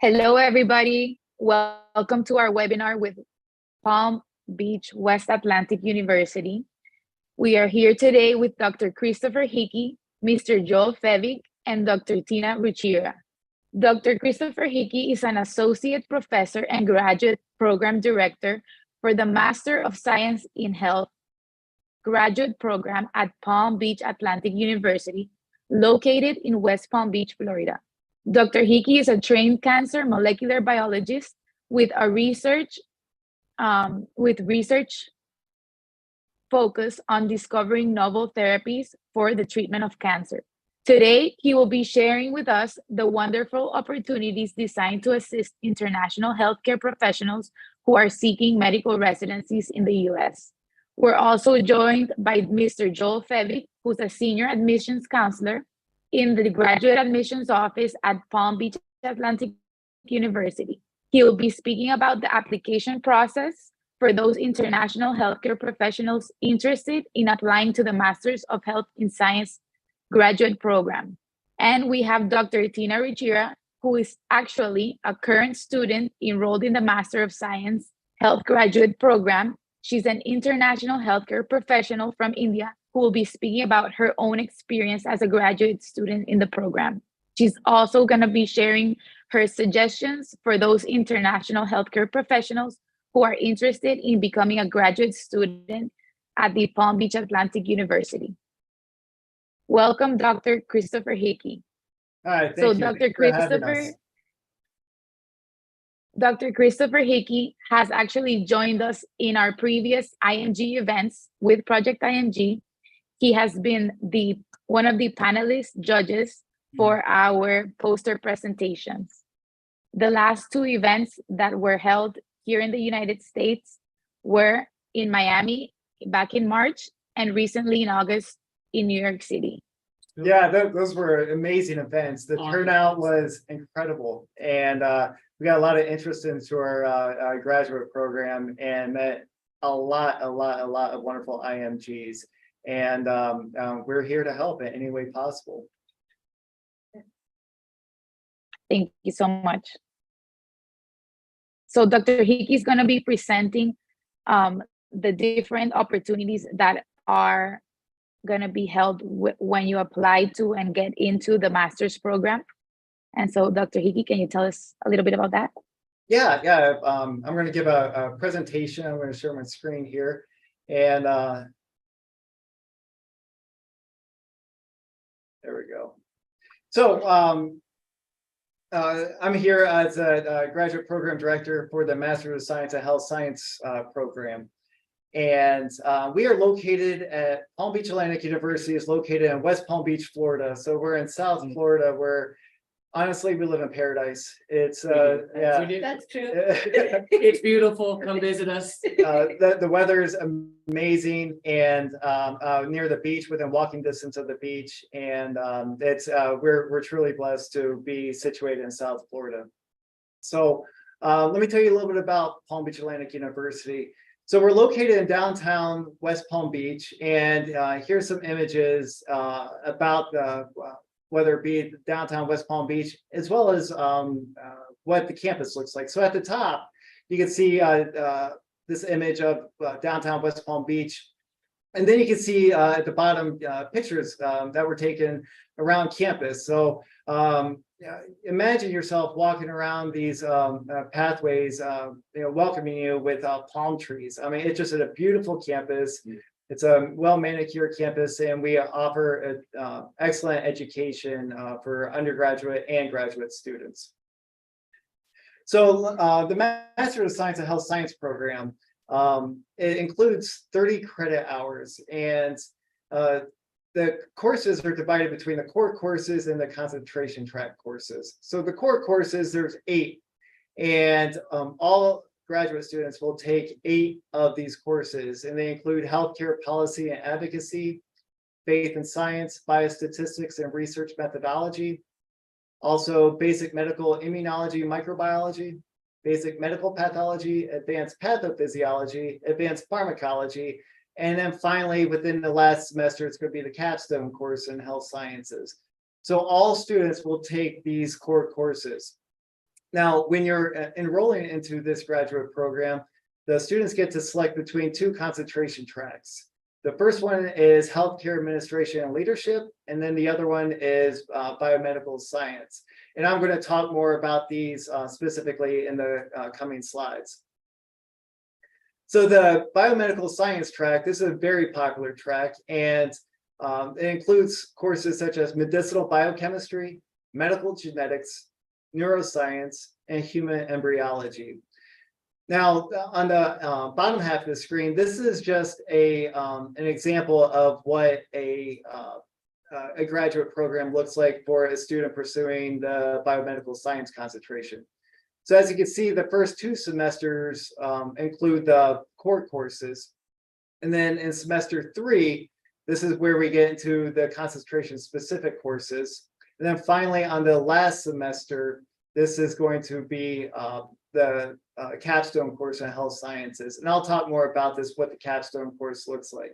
Hello, everybody. Welcome to our webinar with Palm Beach West Atlantic University. We are here today with Dr. Christopher Hickey, Mr. Joel Fevic, and Dr. Tina Ruchira. Dr. Christopher Hickey is an associate professor and graduate program director for the Master of Science in Health graduate program at Palm Beach Atlantic University, located in West Palm Beach, Florida. Dr. Hickey is a trained cancer molecular biologist with research focus on discovering novel therapies for the treatment of cancer. Today, he will be sharing with us the wonderful opportunities designed to assist international healthcare professionals who are seeking medical residencies in the U.S. We're also joined by Mr. Joel Fevic, who's a senior admissions counselor in the graduate admissions office at Palm Beach Atlantic University. He will be speaking about the application process for those international healthcare professionals interested in applying to the Masters of Health in Science graduate program. And we have Dr. Tina Ruchira, who is actually a current student enrolled in the Master of Science Health graduate program. She's an international healthcare professional from India who will be speaking about her own experience as a graduate student in the program. She's also going to be sharing her suggestions for those international healthcare professionals who are interested in becoming a graduate student at the Palm Beach Atlantic University. Welcome, Dr. Christopher Hickey. Hi, thank you. Dr. Christopher Hickey has actually joined us in our previous IMG events with Project IMG. He has been one of the panelist judges for our poster presentations. The last two events that were held here in the United States were in Miami back in March and recently in August in New York City. Yeah, those were amazing events. The turnout was incredible, and we got a lot of interest into our graduate program and met a lot of wonderful IMGs. And we're here to help in any way possible. Thank you so much. So Dr. Hickey is going to be presenting the different opportunities that are going to be held when you apply to and get into the master's program. And so Dr. Hickey, can you tell us a little bit about that? Yeah. I'm going to give a presentation. I'm going to share my screen here. And there we go. So I'm here as a graduate program director for the Master of Science and Health Science program. And we are located at Palm Beach Atlantic University is located in West Palm Beach, Florida. So we're in South Florida where honestly we live in paradise. It's yeah. That's true. It's beautiful. Come visit us. The weather is amazing and near the beach, within walking distance of the beach. And it's we're truly blessed to be situated in South Florida. So let me tell you a little bit about Palm Beach Atlantic University. So we're located in downtown West Palm Beach, and here's some images about whether it be downtown West Palm Beach, as well as what the campus looks like. So at the top, you can see this image of downtown West Palm Beach. And then you can see at the bottom pictures that were taken around campus. So imagine yourself walking around these pathways, welcoming you with palm trees. I mean, it's just a beautiful campus. It's a well-manicured campus, and we offer excellent education for undergraduate and graduate students. So the Master of Science and Health Science program, it includes 30 credit hours, and the courses are divided between the core courses and the concentration track courses. So the core courses, there's 8, and all graduate students will take 8 of these courses, and they include healthcare policy and advocacy, faith and science, biostatistics and research methodology, also basic medical immunology, microbiology, basic medical pathology, advanced pathophysiology, advanced pharmacology, and then finally, within the last semester, it's going to be the capstone course in health sciences. So all students will take these core courses. Now, when you're enrolling into this graduate program, the students get to select between two concentration tracks. The first one is healthcare administration and leadership, and then the other one is biomedical science. And I'm going to talk more about these specifically in the coming slides. So the biomedical science track, this is a very popular track, and it includes courses such as medicinal biochemistry, medical genetics, neuroscience, and human embryology. Now, on the bottom half of the screen, this is just an example of what a graduate program looks like for a student pursuing the biomedical science concentration. So as you can see, the first 2 semesters include the core courses. And then in semester 3, this is where we get into the concentration specific courses. And then finally, on the last semester, this is going to be the capstone course in health sciences. And I'll talk more about this, what the capstone course looks like.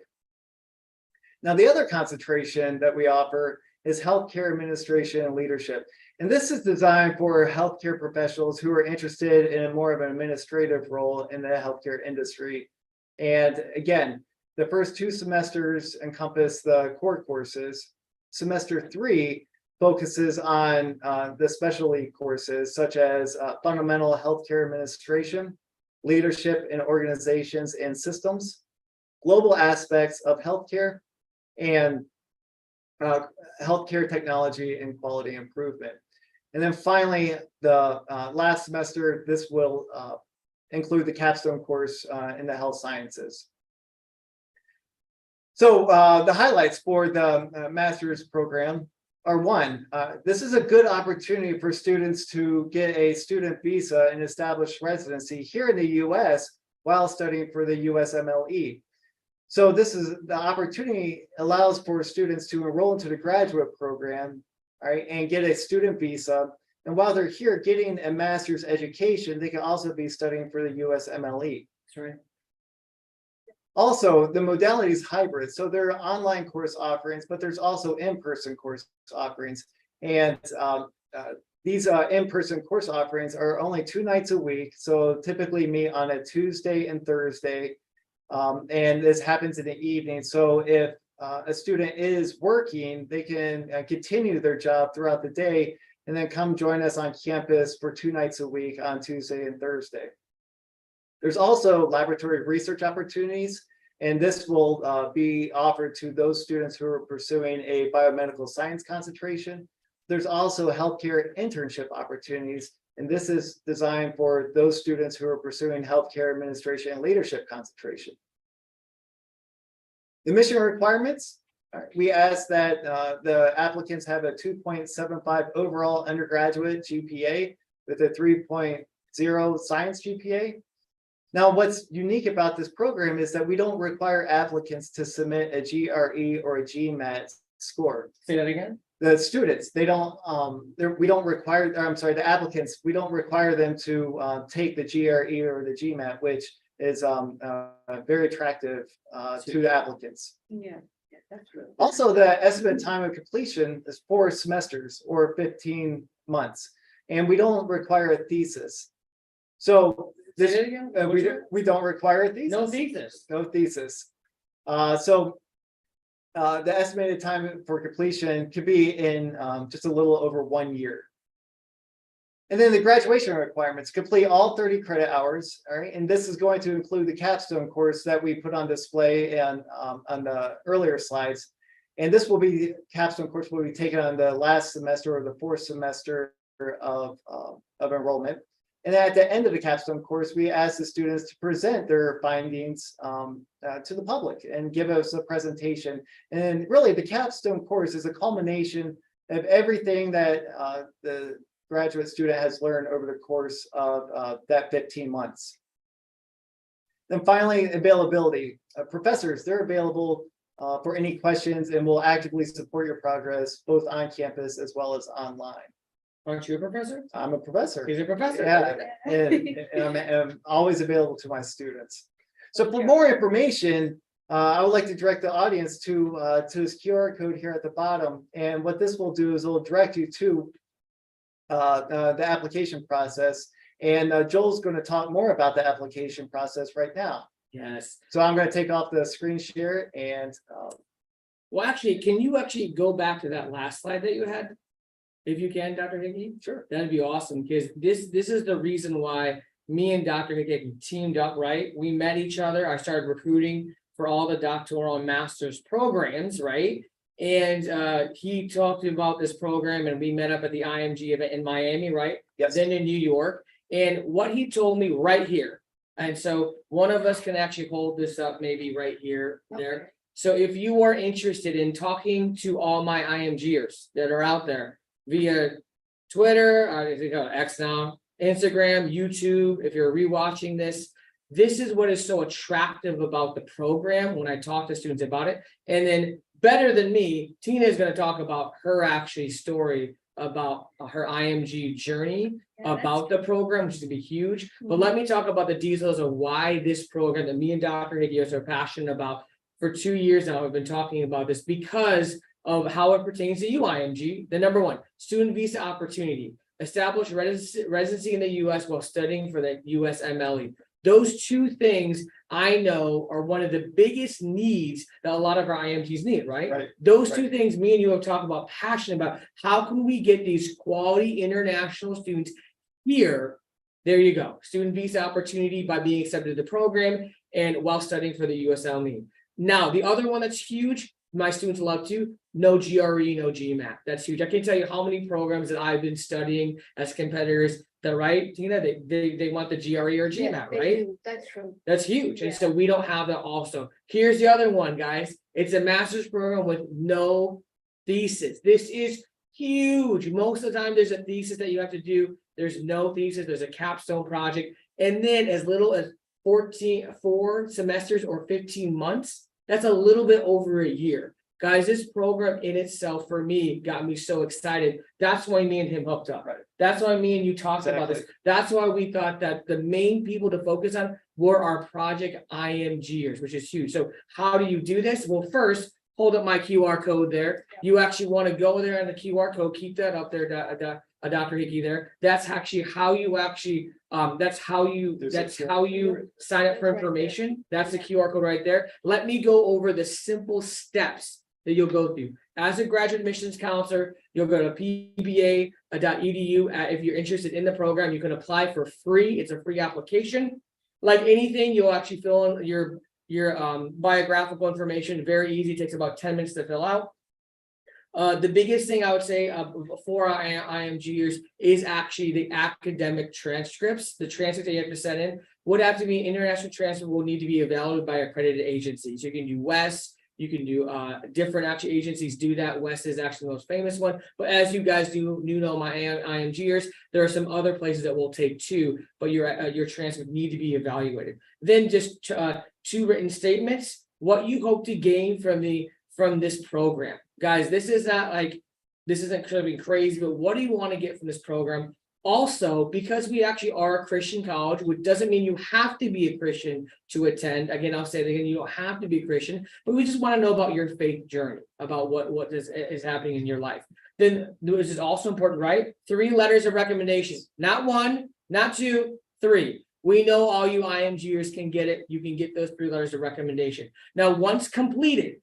Now, the other concentration that we offer is healthcare administration and leadership. And this is designed for healthcare professionals who are interested in more of an administrative role in the healthcare industry. And again, the first 2 semesters encompass the core courses. Semester 3 focuses on the specialty courses such as fundamental healthcare administration, leadership in organizations and systems, global aspects of healthcare, and healthcare technology and quality improvement. And then finally, the last semester, this will include the capstone course in the health sciences. So the highlights for the master's program are: 1, this is a good opportunity for students to get a student visa and establish residency here in the US while studying for the USMLE. So this is the opportunity allows for students to enroll into the graduate program, right, and get a student visa. And while they're here getting a master's education, they can also be studying for the USMLE. That's right. Also, the modality is hybrid. So there are online course offerings, but there's also in-person course offerings. And these in-person course offerings are only 2 nights a week. So typically meet on a Tuesday and Thursday. And this happens in the evening. So if a student is working, they can continue their job throughout the day and then come join us on campus for 2 nights a week on Tuesday and Thursday. There's also laboratory research opportunities, and this will be offered to those students who are pursuing a biomedical science concentration. There's also healthcare internship opportunities, and this is designed for those students who are pursuing healthcare administration and leadership concentration. The mission requirements, we ask that the applicants have a 2.75 overall undergraduate GPA with a 3.0 science GPA. Now, what's unique about this program is that we don't require applicants to submit a GRE or a GMAT score. Say that again. The students, they don't, we don't require, or I'm sorry, the applicants, we don't require them to take the GRE or the GMAT, which is very attractive to the applicants. Yeah, that's really. Also, the estimated time of completion is 4 semesters or 15 months, and we don't require a thesis. So this, Say that again? we don't require a thesis. No thesis. No thesis. So the estimated time for completion could be in just a little over 1 year. And then the graduation requirements, complete all 30 credit hours, all right? And this is going to include the capstone course that we put on display and on the earlier slides. And this will be, capstone course will be taken on the last semester or the 4th semester of enrollment. And at the end of the capstone course, we ask the students to present their findings to the public and give us a presentation. And really, the capstone course is a culmination of everything that the graduate student has learned over the course of that 15 months. Then finally, availability. Professors, they're available for any questions and will actively support your progress, both on campus as well as online. Aren't you a professor? I'm a professor. He's a professor. Yeah, and I'm always available to my students. So for more information, I would like to direct the audience to this QR code here at the bottom. And what this will do is it will direct you to the application process. And Joel's going to talk more about the application process right now. Yes. So I'm going to take off the screen share and Well, actually, can you actually go back to that last slide that you had? If you can, Dr. Hickey? sure. That'd be awesome, because this is the reason why me and Dr. Hickey teamed up, right? We met each other. I started recruiting for all the doctoral and master's programs, right? And he talked about this program, and we met up at the IMG event in Miami, right? Yes. Then in New York. And what he told me right here, and so one of us can actually hold this up, maybe right here, there. So if you are interested in talking to all my IMGers that are out there via Twitter, I think X now, Instagram, YouTube, if you're rewatching this, this is what is so attractive about the program when I talk to students about it. And then better than me, Tina is going to talk about her actually story about her IMG journey about the program, which is gonna be huge. But let me talk about the details of why this program that me and Dr. Hickey are so passionate about. For 2 years now, I've been talking about this because of how it pertains to you, IMG. The number one, student visa opportunity, establish residency in the US while studying for the USMLE. Those two things I know are one of the biggest needs that a lot of our IMGs need, right? Right. Those two things me and you have talked about, passionate about. How can we get these quality international students here? There you go. Student visa opportunity by being accepted to the program and while studying for the USMLE. Now, the other one that's huge, my students love to, no GRE, no GMAT. That's huge. I can tell you how many programs that I've been studying as competitors that, right, Tina, they want the GRE or GMAT, right? That's true. That's huge. And so we don't have that also. Here's the other one, guys. It's a master's program with no thesis. This is huge. Most of the time there's a thesis that you have to do. There's no thesis. There's a capstone project. And then as little as 4 semesters or 15 months, that's a little bit over a year. Guys, this program in itself for me got me so excited. That's why me and him hooked up. Right. That's why me and you talked about this. That's why we thought that the main people to focus on were our project IMGers, which is huge. So how do you do this? Well, first, hold up my QR code there. You actually want to go there on the QR code, keep that up there, Dr. Hickey there. That's actually how you actually, that's how you sign up for information. That's the QR code right there. Let me go over the simple steps that you'll go through. As a graduate admissions counselor, you'll go to pba.edu. If you're interested in the program, you can apply for free. It's a free application. Like anything, you'll actually fill in your biographical information. Very easy, takes about 10 minutes to fill out. The biggest thing I would say for our IMGers is actually the academic transcripts. The transcripts that you have to send in would have to be international transcript, will need to be evaluated by accredited agencies. You can do WES, you can do different actually agencies do that. WES is actually the most famous one. But as you guys know my IMGers, there are some other places that will take too, but your transcript need to be evaluated. Then just 2 written statements, what you hope to gain from this program. Guys, this isn't going to be crazy, but what do you want to get from this program? Also, because we actually are a Christian college, which doesn't mean you have to be a Christian to attend. Again, I'll say it again, you don't have to be a Christian, but we just want to know about your faith journey, about what is happening in your life. Then this is also important, right? 3 letters of recommendation, not 1, not 2, 3. We know all you IMGers can get it. You can get those 3 letters of recommendation. Now, once completed,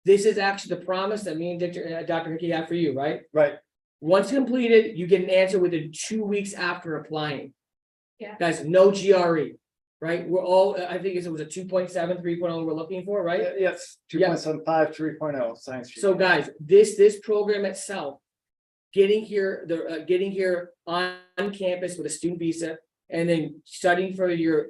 this is actually the promise that me and Dr. Hickey have for you, right? Right. Once completed, you get an answer within 2 weeks after applying. Yeah. Guys, no GRE, right? We're all, I think it was a 2.7, 3.0 we're looking for, right? Yes, 2.75, 3.0 science. So guys, this program itself, getting here on campus with a student visa and then studying for your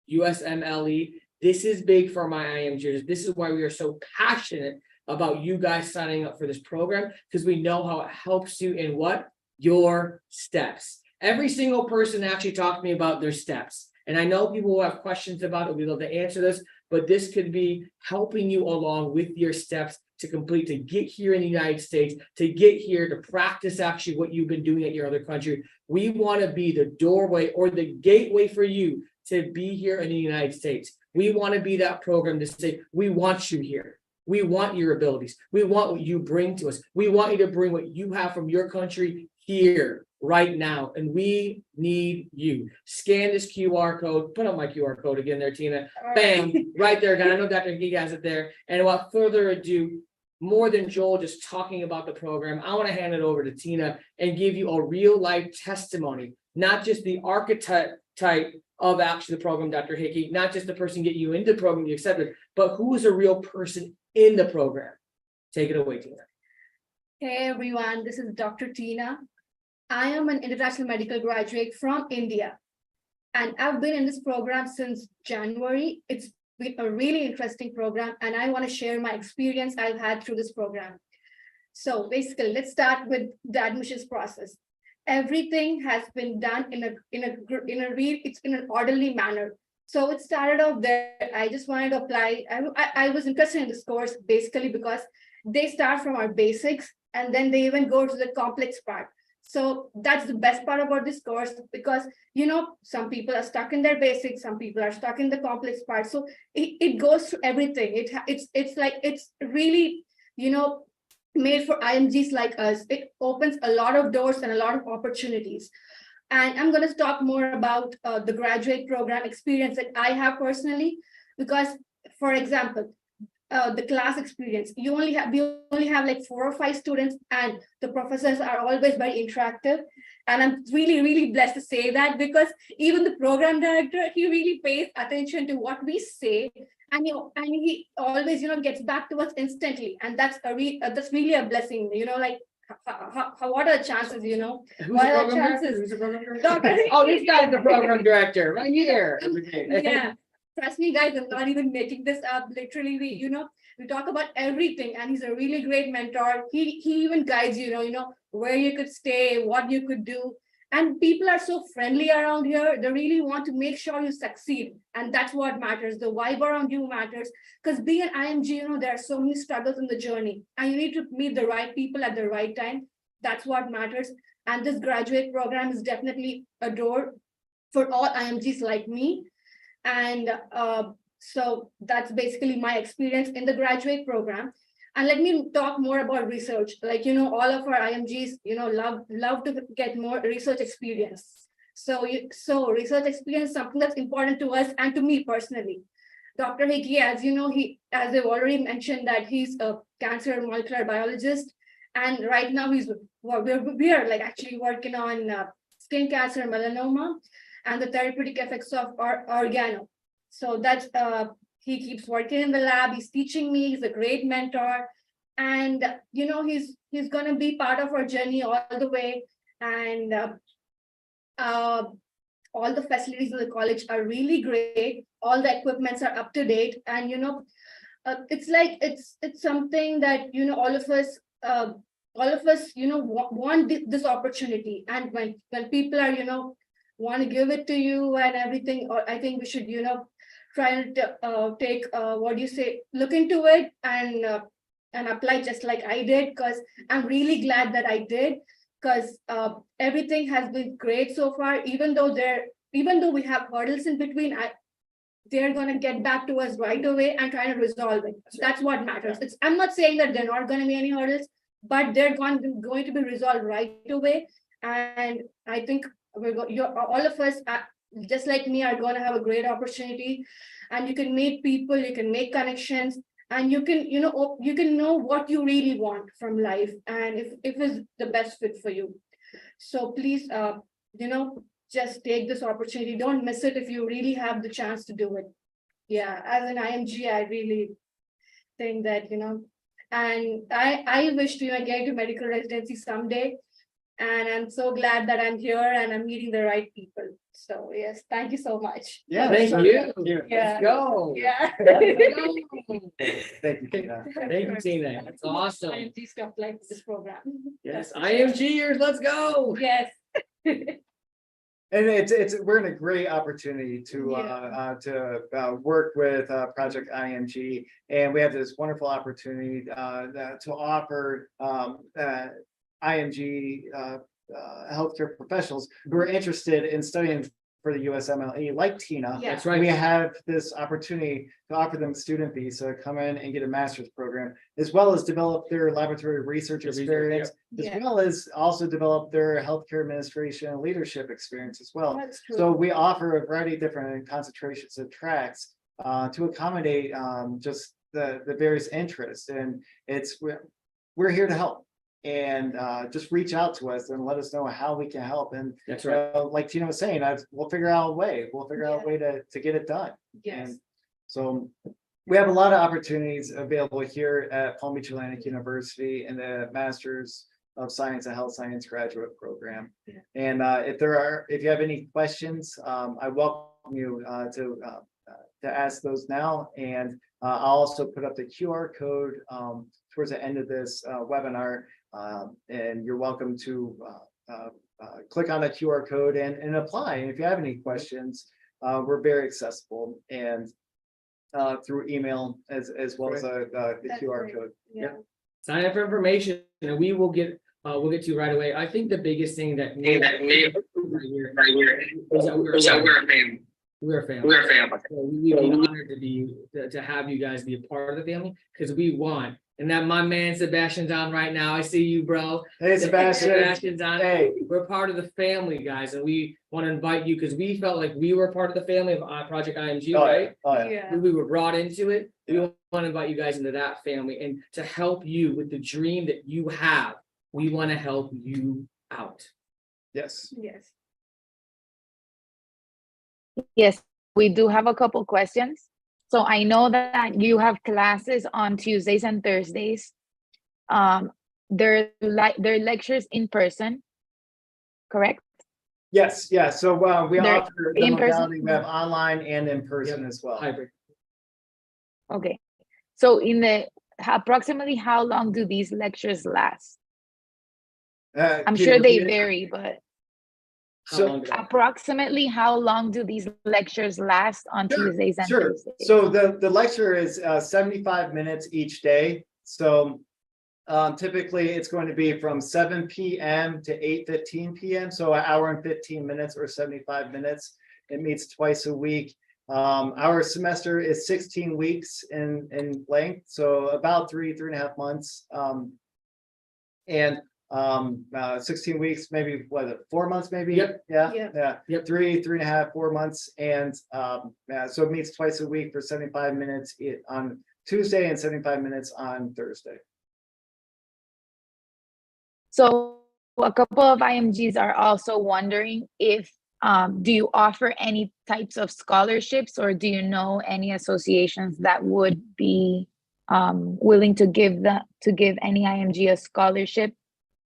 USMLE, this is big for my IMGers. This is why we are so passionate about you guys signing up for this program, because we know how it helps you in what? Your steps. Every single person actually talked to me about their steps. And I know people will have questions about it. We'd love to answer this, but this could be helping you along with your steps to complete, to get here in the United States, to get here to practice actually what you've been doing at your other country. We want to be the doorway or the gateway for you to be here in the United States. We want to be that program to say, we want you here. We want your abilities. We want what you bring to us. We want you to bring what you have from your country here right now, and we need you. Scan this QR code, put up my QR code again there, Tina. Bam, right there, guys. I know Dr. Geek has it there. And without further ado, more than Joel just talking about the program, I want to hand it over to Tina and give you a real life testimony, not just the archetype of actually the program, Dr. Hickey, not just the person getting you into the program you accepted, but who is a real person in the program. Take it away, Tina. Hey everyone, this is Dr. Tina. I am an international medical graduate from India, and I've been in this program since January. It's been a really interesting program, and I want to share my experience I've had through this program. So basically, let's start with the admissions process. Everything has been done in an orderly manner. So it started off there. I just wanted to apply. I was interested in this course basically because they start from our basics and then they even go to the complex part. So that's the best part about this course, because some people are stuck in their basics, some people are stuck in the complex part. So it goes through everything. It's really made for IMGs like us. It opens a lot of doors and a lot of opportunities. And I'm going to talk more about the graduate program experience that I have personally, because, for example, the class experience, we only have like 4 or 5 students, and the professors are always very interactive. And I'm really, really blessed to say that, because even the program director, he really pays attention to what we say, and he always gets back to us instantly, and that's really a blessing. What are the chances? What are the chances? Who's the program director? Oh, this guy's the program director right here. Yeah. Trust me, guys, I'm not even making this up. Literally, we talk about everything, and he's a really great mentor. He even guides where you could stay, what you could do. And people are so friendly around here. They really want to make sure you succeed. And that's what matters. The vibe around you matters. Because being an IMG, there are so many struggles in the journey, and you need to meet the right people at the right time. That's what matters. And this graduate program is definitely a door for all IMGs like me. And so that's basically my experience in the graduate program. And let me talk more about research. All of our IMGs, love to get more research experience. So research experience is something that's important to us and to me personally. Dr. Hickey, as I've already mentioned, that he's a cancer molecular biologist, and right now we are actually working on skin cancer and melanoma, and the therapeutic effects of organo. So that's he keeps working in the lab. He's teaching me. He's a great mentor, and he's going to be part of our journey all the way. And all the facilities of the college are really great. All the equipments are up to date, and it's something that all of us want this opportunity. And when people are want to give it to you and everything, or I think we should try to take look into it and apply just like I did, because I'm really glad that I did, because everything has been great so far. Even though we have hurdles in between, they're going to get back to us right away and try to resolve it. That's what matters. I'm not saying that there are not going to be any hurdles, but they're going to be resolved right away. And I think all of us, just like me, are going to have a great opportunity. And you can meet people, you can make connections, and you can know what you really want from life, and if it's the best fit for you. So please, just take this opportunity. Don't miss it if you really have the chance to do it. Yeah, as an IMG, I really think that and I wish to get into medical residency someday. And I'm so glad that I'm here and I'm meeting the right people. So yes, thank you so much. Yeah, Thank you. Yeah. Let's go. Yeah. Thank you, Tina. Thank you, Tina. That's awesome. IMG stuff like this program. Yes, IMGers, let's go. Yes. And we're in a great opportunity to work with Project IMG, and we have this wonderful opportunity to offer IMG healthcare professionals who are interested in studying for the USMLE, like Tina. Yeah. That's right. We have this opportunity to offer them student visa, come in and get a master's program, as well as develop their laboratory research Research, experience, as Yeah. well as also develop their healthcare administration and leadership experience as well. That's true. So we offer a variety of different concentrations of tracks to accommodate just the various interests, and we're here to help. And just reach out to us and let us know how we can help. And That's right. like Tina was saying, we'll figure out a way. We'll figure out a way to get it done. Yes. And so we have a lot of opportunities available here at Palm Beach Atlantic University in the Masters of Science and Health Science graduate program. Yeah. And if you have any questions, I welcome you to ask those now. And I'll also put up the QR code towards the end of this webinar. And you're welcome to click on the QR code and apply. And if you have any questions, we're very accessible and through email as well as the That's QR great. code. Yeah. Sign up for information and we'll get to you right away. I think the biggest thing that right here is that we're a family. We're a family. So we'd be honored to have you guys be a part of the family because we want. And that my man Sebastian's on right now. I see you, bro. Hey, Sebastian. Sebastian's on. Hey, We're part of the family, guys, and we want to invite you because we felt like we were part of the family of Project IMG, oh, yeah. right? Oh, yeah. Yeah. We were brought into it. We Yeah. want to invite you guys into that family and to help you with the dream that you have. We want to help you out. Yes. Yes. Yes, we do have a couple questions. So I know that you have classes on Tuesdays and Thursdays. They're lectures in person, correct? Yes. Yeah. So we They're offer the in person? modality. We have online and in person as well. Hybrid. Okay. So approximately how long do these lectures last? I'm Can sure you they repeat it? vary, but How So- long did that- approximately how long do these lectures last on Sure, Tuesdays and Sure. Thursdays? So the lecture is 75 minutes each day. So typically it's going to be from 7 p.m. to 8:15 p.m. So an hour and 15 minutes or 75 minutes. It meets twice a week. Our semester is 16 weeks in length, so about 3.5 months. And 16 weeks, maybe 4 months, maybe. Yep. Yeah. Yeah. Yeah. Yep. 3.5, 4 months. And so it meets twice a week for 75 minutes on Tuesday and 75 minutes on Thursday. So a couple of IMGs are also wondering if do you offer any types of scholarships, or do you know any associations that would be willing to give any IMG a scholarship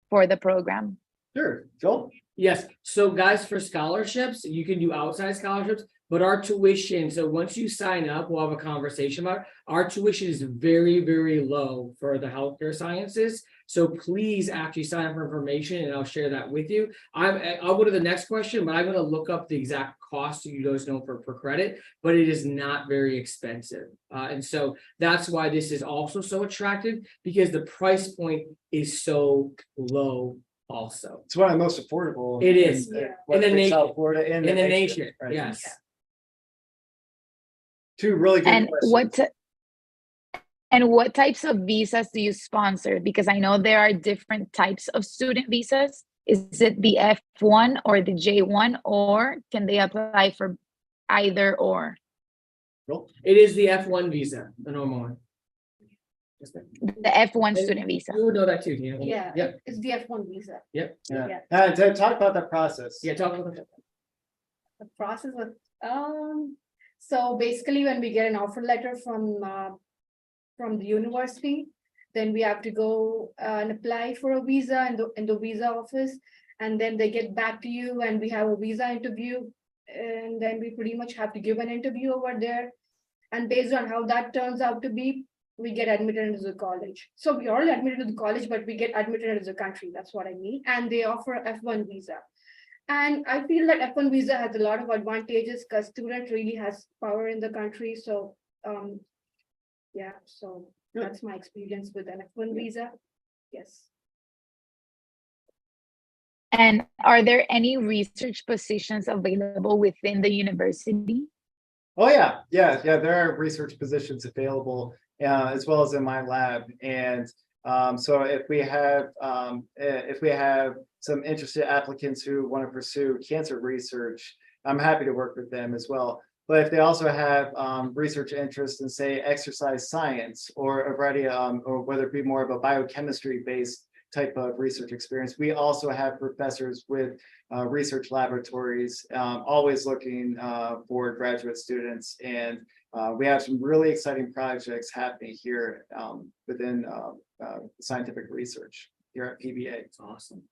for the program? Sure, Joel. Yes, so guys, for scholarships, you can do outside scholarships, but our tuition, so once you sign up, we'll have a conversation about it. Our tuition is very, very low for the healthcare sciences. So please actually sign up for information and I'll share that with you. I'll go to the next question, but I'm going to look up the exact cost so you guys know per credit, but it is not very expensive. And so that's why this is also so attractive, because the price point is so low also. It's one of the most affordable. It is. In In the nation. South Florida, in In the nation, right? yes. Two really good And questions. what types of visas do you sponsor? Because I know there are different types of student visas. Is it the F1 or the J1, or can they apply for either or? Joel? It is the F1 visa, the normal one. Yes, ma'am. The F1 student visa. You would know that too, Tina. Yeah. Yeah, It's the F1 visa. Yeah. Yeah. To talk about that process. yeah, talk about that. The process of, so basically when we get an offer letter from the university, then we have to go and apply for a visa in the visa office. And then they get back to you and we have a visa interview. And then we pretty much have to give an interview over there. And based on how that turns out to be, we get admitted into the college. So we are all admitted to the college, but we get admitted into the country. That's what I mean. And they offer F1 visa. And I feel that F1 visa has a lot of advantages because student really has power in the country. So yeah, so that's my experience with an F1 visa. Yes. And are there any research positions available within the university? Oh, yeah. There are research positions available, as well as in my lab. And so if we have some interested applicants who want to pursue cancer research, I'm happy to work with them as well. But if they also have research interest in, say, exercise science, or a variety, or whether it be more of a biochemistry based type of research experience, we also have professors with research laboratories, always looking for graduate students. And we have some really exciting projects happening here within scientific research here at PBA. It's awesome.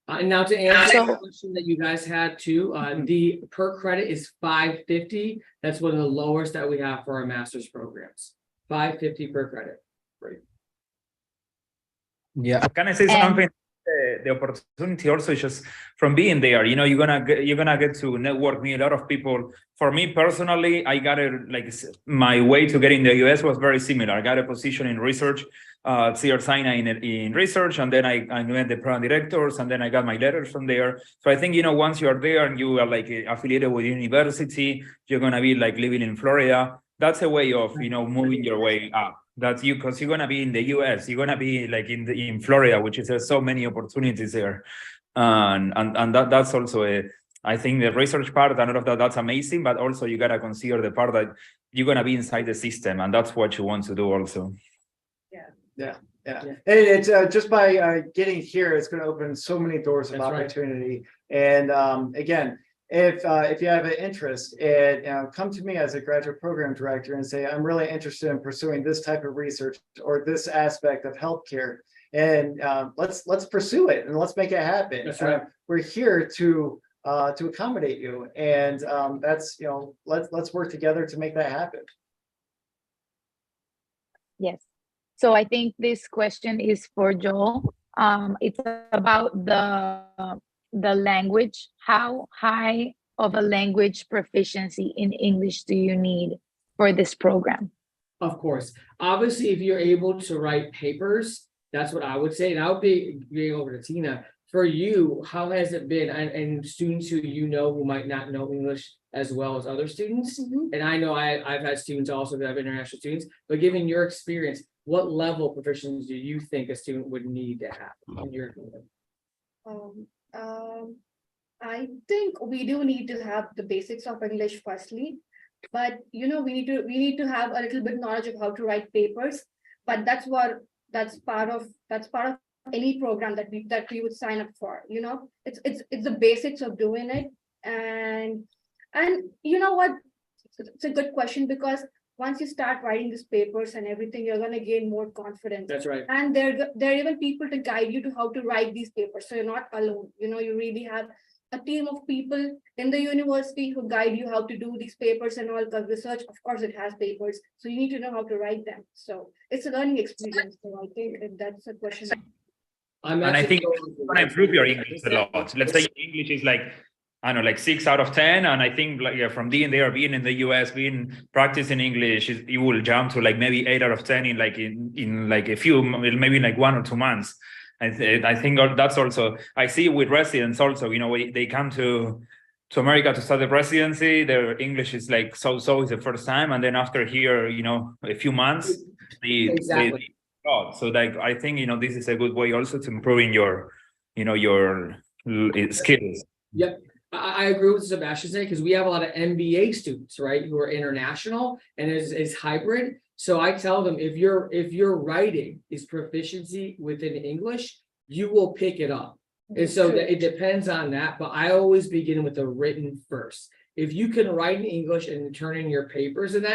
And now to answer So- the question that you guys had too, the per credit is $550. That's one of the lowest that we have for our master's programs. $550 per credit. Great. Yeah, can I say And- something? The opportunity also is just from being there. You know, you're gonna get to network with a lot of people. For me personally, I got my way to get in the US was very similar. I got a position in research, Sinai in research, and then I met the program directors, and then I got my letters from there. So I think, you know, once you are there and you are like affiliated with university, you're gonna be like living in Florida. That's a way of, you know, moving your way up. That's you, because you're gonna be in the US, you're gonna be like in Florida, which is there's so many opportunities there, and that's also I think the research part and all of that, that's amazing, but also you gotta consider the part that you're gonna be inside the system, and that's what you want to do also. Yeah. And it's just by getting here, it's going to open so many doors of That's right. opportunity. And again, if you have an interest, come to me as a graduate program director and say, I'm really interested in pursuing this type of research or this aspect of healthcare, and let's pursue it and let's make it happen. That's right. We're here to accommodate you, and that's, you know, let's work together to make that happen. Yes. So I think this question is for Joel. It's about the language. How high of a language proficiency in English do you need for this program? Of course. Obviously, if you're able to write papers, that's what I would say. And I'll be going over to Tina. For you, how has it been? And students who you know who might not know English as well as other students. And I know I've had students also that have international students, but given your experience, what level of proficiency do you think a student would need to have in your opinion? I think we do need to have the basics of English firstly, but you know, we need to have a little bit knowledge of how to write papers. But that's part of any program that we would sign up for. You know, it's the basics of doing it. And you know what? It's a good question, because once you start writing these papers and everything, you're going to gain more confidence. That's right. And there are even people to guide you to how to write these papers. So you're not alone. You know, you really have a team of people in the university who guide you how to do these papers and all, because research, of course, it has papers. So you need to know how to write them. So it's a learning experience. So I think that's a question. And I think you're gonna improve your English a lot. Let's say English is like, I don't know, like 6 out of 10. And I think like, yeah, from being there, being in the US, being practicing English, you will jump to like maybe 8 out of 10 in like a few, maybe like 1 or 2 months. I think that's also, I see with residents also, you know, they come to America to start the residency, their English is like so is the first time. And then after here, you know, a few months, Exactly. so like, I think, you know, this is a good way also to improving your, you know, your skills. Yep. I agree with Sebastian saying, because we have a lot of MBA students, right, who are international and is hybrid. So I tell them, if your writing is proficiency within English, you will pick it up. And so it depends on that. But I always begin with the written first. If you can write in English and turn in your papers and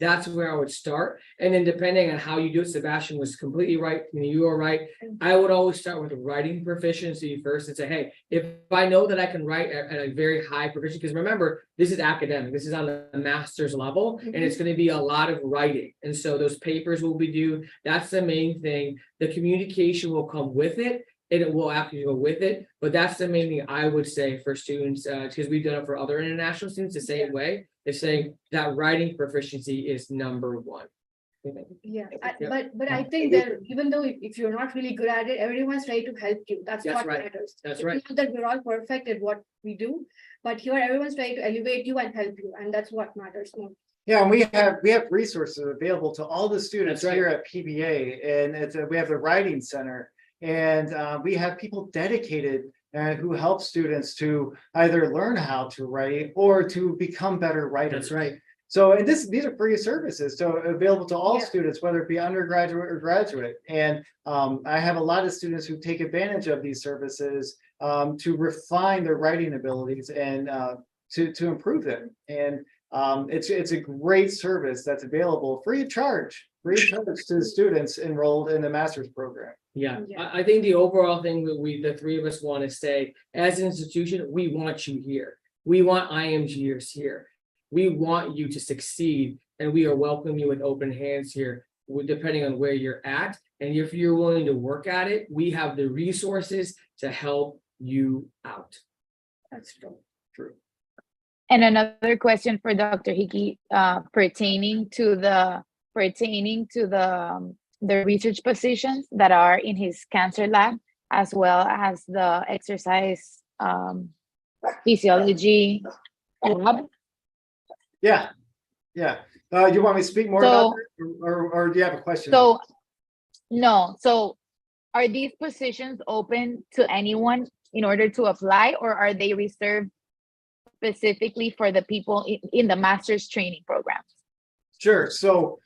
that's where I would start. And then depending on how you do it, Sebastian was completely right. You are right. I would always start with writing proficiency first and say, hey, if I know that I can write at a very high proficiency, because remember, this is academic, this is on the master's level, and it's going to be a lot of writing. And so those papers will be due. That's the main thing. The communication will come with it. And it will actually go with it. But that's the main thing I would say for students, because we've done it for other international students the same way, is saying that writing proficiency is number one. Yeah, Yeah. but I think that even though if you're not really good at it, everyone's ready to help you. That's That's what right. matters. That's It's right. not that we're all perfect at what we do, but here everyone's trying to elevate you and help you, and that's what matters most. Yeah, and we have resources available to all the students That's right. here at PBA, and we have the writing center, and we have people dedicated who help students to either learn how to write or to become better writers. That's right. So, and these are free services, so available to all Yeah. students, whether it be undergraduate or graduate. And I have a lot of students who take advantage of these services to refine their writing abilities and to improve them. And it's a great service that's available free of charge to the students enrolled in the master's program. Yeah, Yeah. I think the overall thing that the three of us want to say, as an institution, we want you here. We want IMGers here. We want you to succeed, and we are welcoming you with open hands here, depending on where you're at. And if you're willing to work at it, we have the resources to help you out. That's true. True. And another question for Dr. Hickey, pertaining to the the research positions that are in his cancer lab, as well as the exercise physiology lab. Yeah, yeah. You want me to speak more about that, or do you have a question? So, no, so are these positions open to anyone in order to apply, or are they reserved specifically for the people in the master's training programs? Sure. So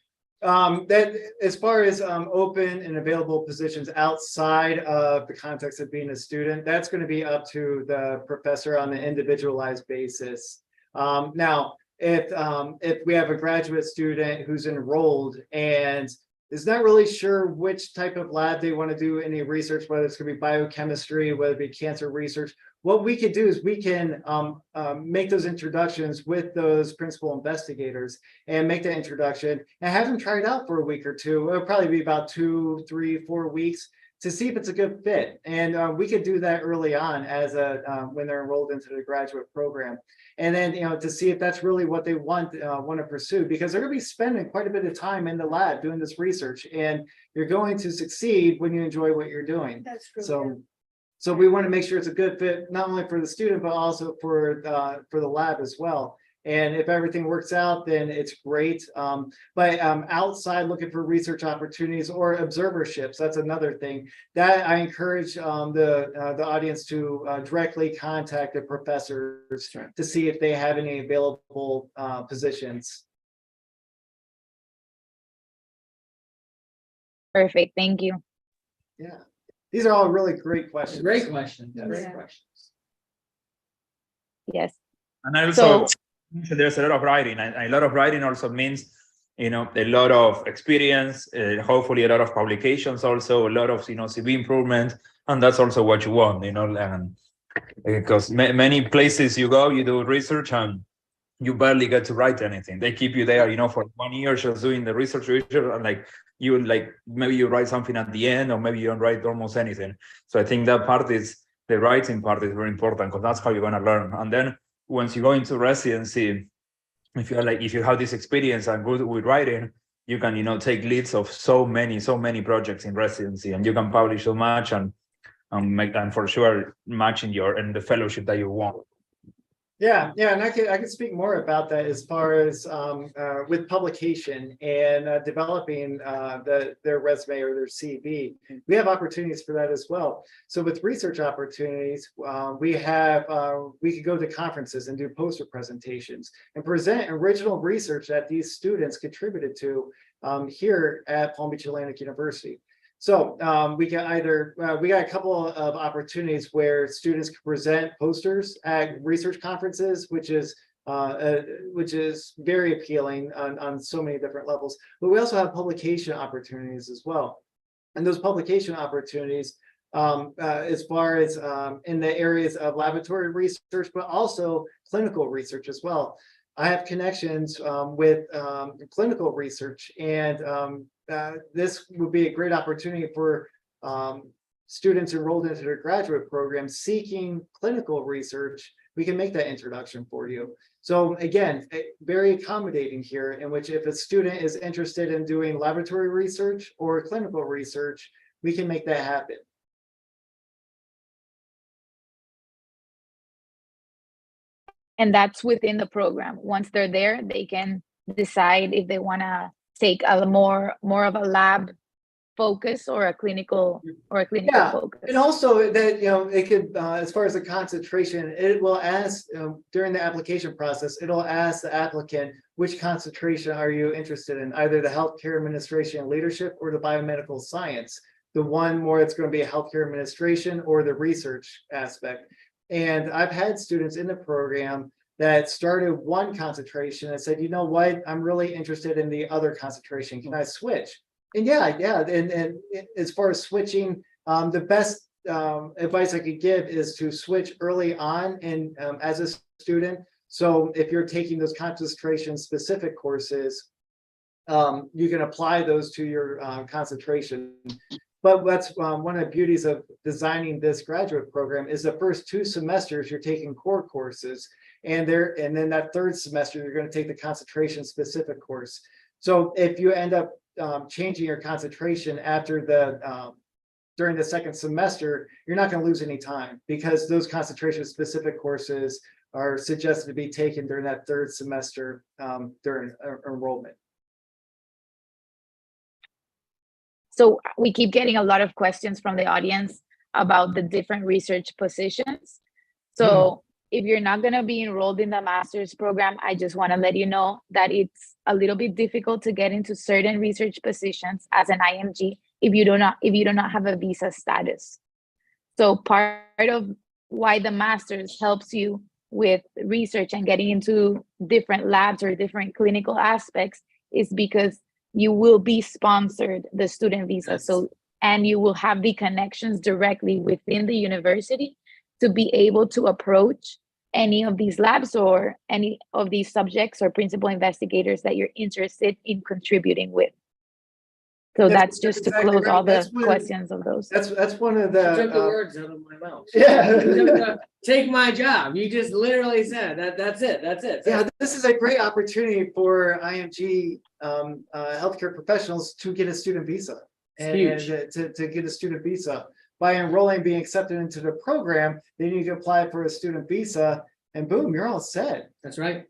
that as far as open and available positions outside of the context of being a student, that's going to be up to the professor on an individualized basis. Now, if we have a graduate student who's enrolled and is not really sure which type of lab they want to do any research, whether it's going to be biochemistry, whether it be cancer research, what we could do is we can make those introductions with those principal investigators and make that introduction and have them try it out for a week or two. It'll probably be about 2, 3, 4 weeks to see if it's a good fit. And we could do that early on as when they're enrolled into the graduate program. And then, to see if that's really what they want to pursue, because they're going to be spending quite a bit of time in the lab doing this research, and you're going to succeed when you enjoy what you're doing. That's true. So we want to make sure it's a good fit, not only for the student, but also for the lab as well. And if everything works out, then it's great. But outside looking for research opportunities or observerships, that's another thing that I encourage the audience to directly contact the professors to see if they have any available positions. Perfect, thank you. Yeah, these are all really great questions. Great question. Yes. Great Yeah. questions. Yes. And I also So, there's a lot of writing, and a lot of writing also means, a lot of experience, hopefully a lot of publications, also a lot of, CV improvement, and that's also what you want, and because many places you go, you do research and you barely get to write anything. They keep you there, for 1 year just doing the research, and maybe you write something at the end, or maybe you don't write almost anything. So I think that part the writing part is very important, because that's how you're going to learn. And then once you go into residency, if you have this experience and good with writing, you can, take leads of so many projects in residency, and you can publish so much and make them for sure match in the fellowship that you want. Yeah, and I could speak more about that as far as with publication and developing their resume or their CV. We have opportunities for that as well. So with research opportunities, we could go to conferences and do poster presentations and present original research that these students contributed to here at Palm Beach Atlantic University. So we got a couple of opportunities where students can present posters at research conferences, which is very appealing on so many different levels. But we also have publication opportunities as well. And those publication opportunities, as far as in the areas of laboratory research, but also clinical research as well. I have connections with clinical research, and this would be a great opportunity for students enrolled into their graduate program seeking clinical research we can make that introduction for you. So again, very accommodating here, in which if a student is interested in doing laboratory research or clinical research, we can make that happen. And that's within the program. Once they're there, they can decide if they want to take a more of a lab focus or a clinical Yeah, focus. and also that, it could, as far as the concentration, it will ask, during the application process, it'll ask the applicant, which concentration are you interested in, either the healthcare administration and leadership or the biomedical science, the one more it's going to be a healthcare administration or the research aspect. And I've had students in the program that started one concentration and said, you know what, I'm really interested in the other concentration. Can I switch? And yeah. And as far as switching, the best advice I could give is to switch early on and as a student. So if you're taking those concentration specific courses, you can apply those to your concentration. But that's one of the beauties of designing this graduate program is the first 2 semesters you're taking core courses, and then that third semester you're going to take the concentration specific course. So if you end up changing your concentration after during the second semester, you're not going to lose any time, because those concentration specific courses are suggested to be taken during that third semester during enrollment. So we keep getting a lot of questions from the audience about the different research positions. So if you're not going to be enrolled in the master's program, I just want to let you know that it's a little bit difficult to get into certain research positions as an IMG if you do not have a visa status. So part of why the master's helps you with research and getting into different labs or different clinical aspects is because you will be sponsored the student visa. Yes. So, and you will have the connections directly within the university to be able to approach any of these labs or any of these subjects or principal investigators that you're interested in contributing with. So that's just to exactly close right. all the That's questions of those. That's one of You took the the words out of my mouth. yeah. Take my job. You just literally said that. That's it. That's it. Yeah, this is a great opportunity for IMG healthcare professionals to get a student visa and huge. to get a student visa. By enrolling, being accepted into the program, they need to apply for a student visa, and boom, you're all set. That's right.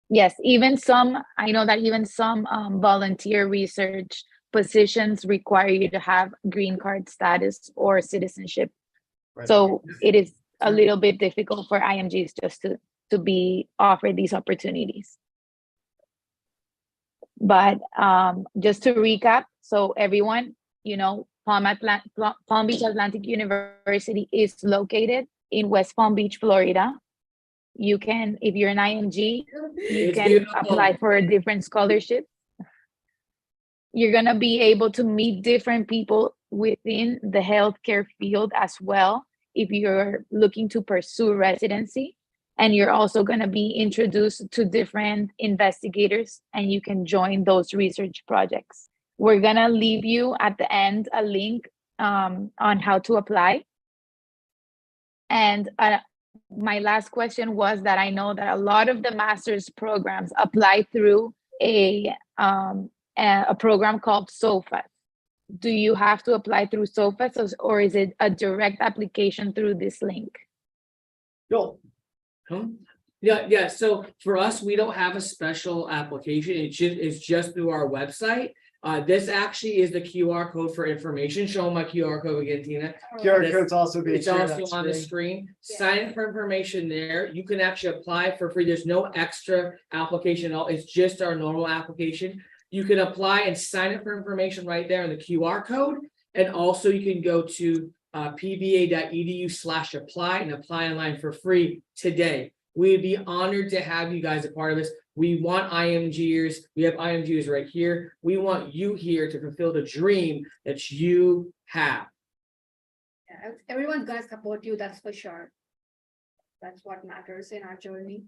Yes, I know that even some volunteer research positions require you to have green card status or citizenship. Right. So it is a little bit difficult for IMGs just to be offered these opportunities. But just to recap, so everyone, Palm Beach Atlantic University is located in West Palm Beach, Florida. You can, if you're an IMG, you It's can beautiful. apply for a different scholarship. You're going to be able to meet different people within the healthcare field as well if you're looking to pursue residency. And you're also going to be introduced to different investigators, and you can join those research projects. We're going to leave you at the end a link on how to apply. And my last question was that I know that a lot of the master's programs apply through a program called SOFAS. Do you have to apply through SOFAS, or is it a direct application through this link? Cool. Yeah. So for us, we don't have a special application. It's just through our website. This actually is the QR code for information. Show my QR code again, Tina. QR code's also being It's shared also on the screen. Yeah. Sign up for information there. You can actually apply for free. There's no extra application at all. It's just our normal application. You can apply and sign up for information right there in the QR code. And also you can go to pba.edu/apply and apply online for free today. We'd be honored to have you guys a part of this. We want IMGers. We have IMGers right here. We want you here to fulfill the dream that you have. Yeah, everyone's gonna support you, that's for sure. That's what matters in our journey.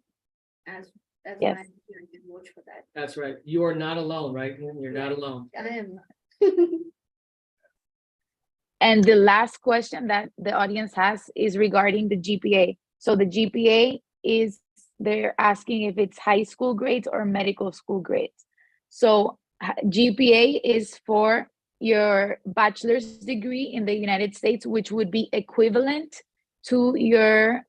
As Yes. an IMG, I can vote for that. That's right. You are not alone, right? You're not alone. I am. And the last question that the audience has is regarding the GPA. So the GPA is, they're asking if it's high school grades or medical school grades. So GPA is for your bachelor's degree in the United States, which would be equivalent to your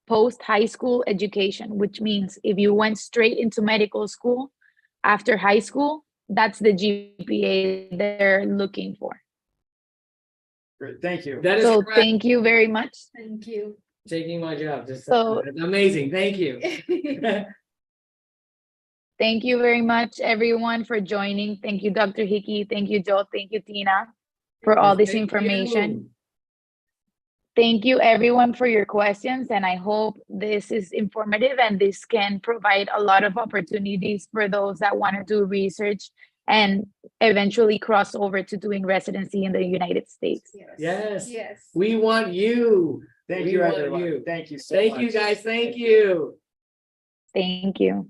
post high school education, which means if you went straight into medical school after high school, that's the GPA they're looking for. Great, thank you. That is So correct. thank you very much. Thank you. Taking my job. Just So- that's amazing. Thank you. Thank you very much, everyone, for joining. Thank you, Dr. Hickey. Thank you, Joe. Thank you, Tina, for all this Thank information. you. Thank you, everyone, for your questions. And I hope this is informative and this can provide a lot of opportunities for those that want to do research and eventually cross over to doing residency in the United States. Yes. Yes. We want you. Thank We you, want everyone. you. Thank you so Thank much. you, guys. Thank you. Thank you.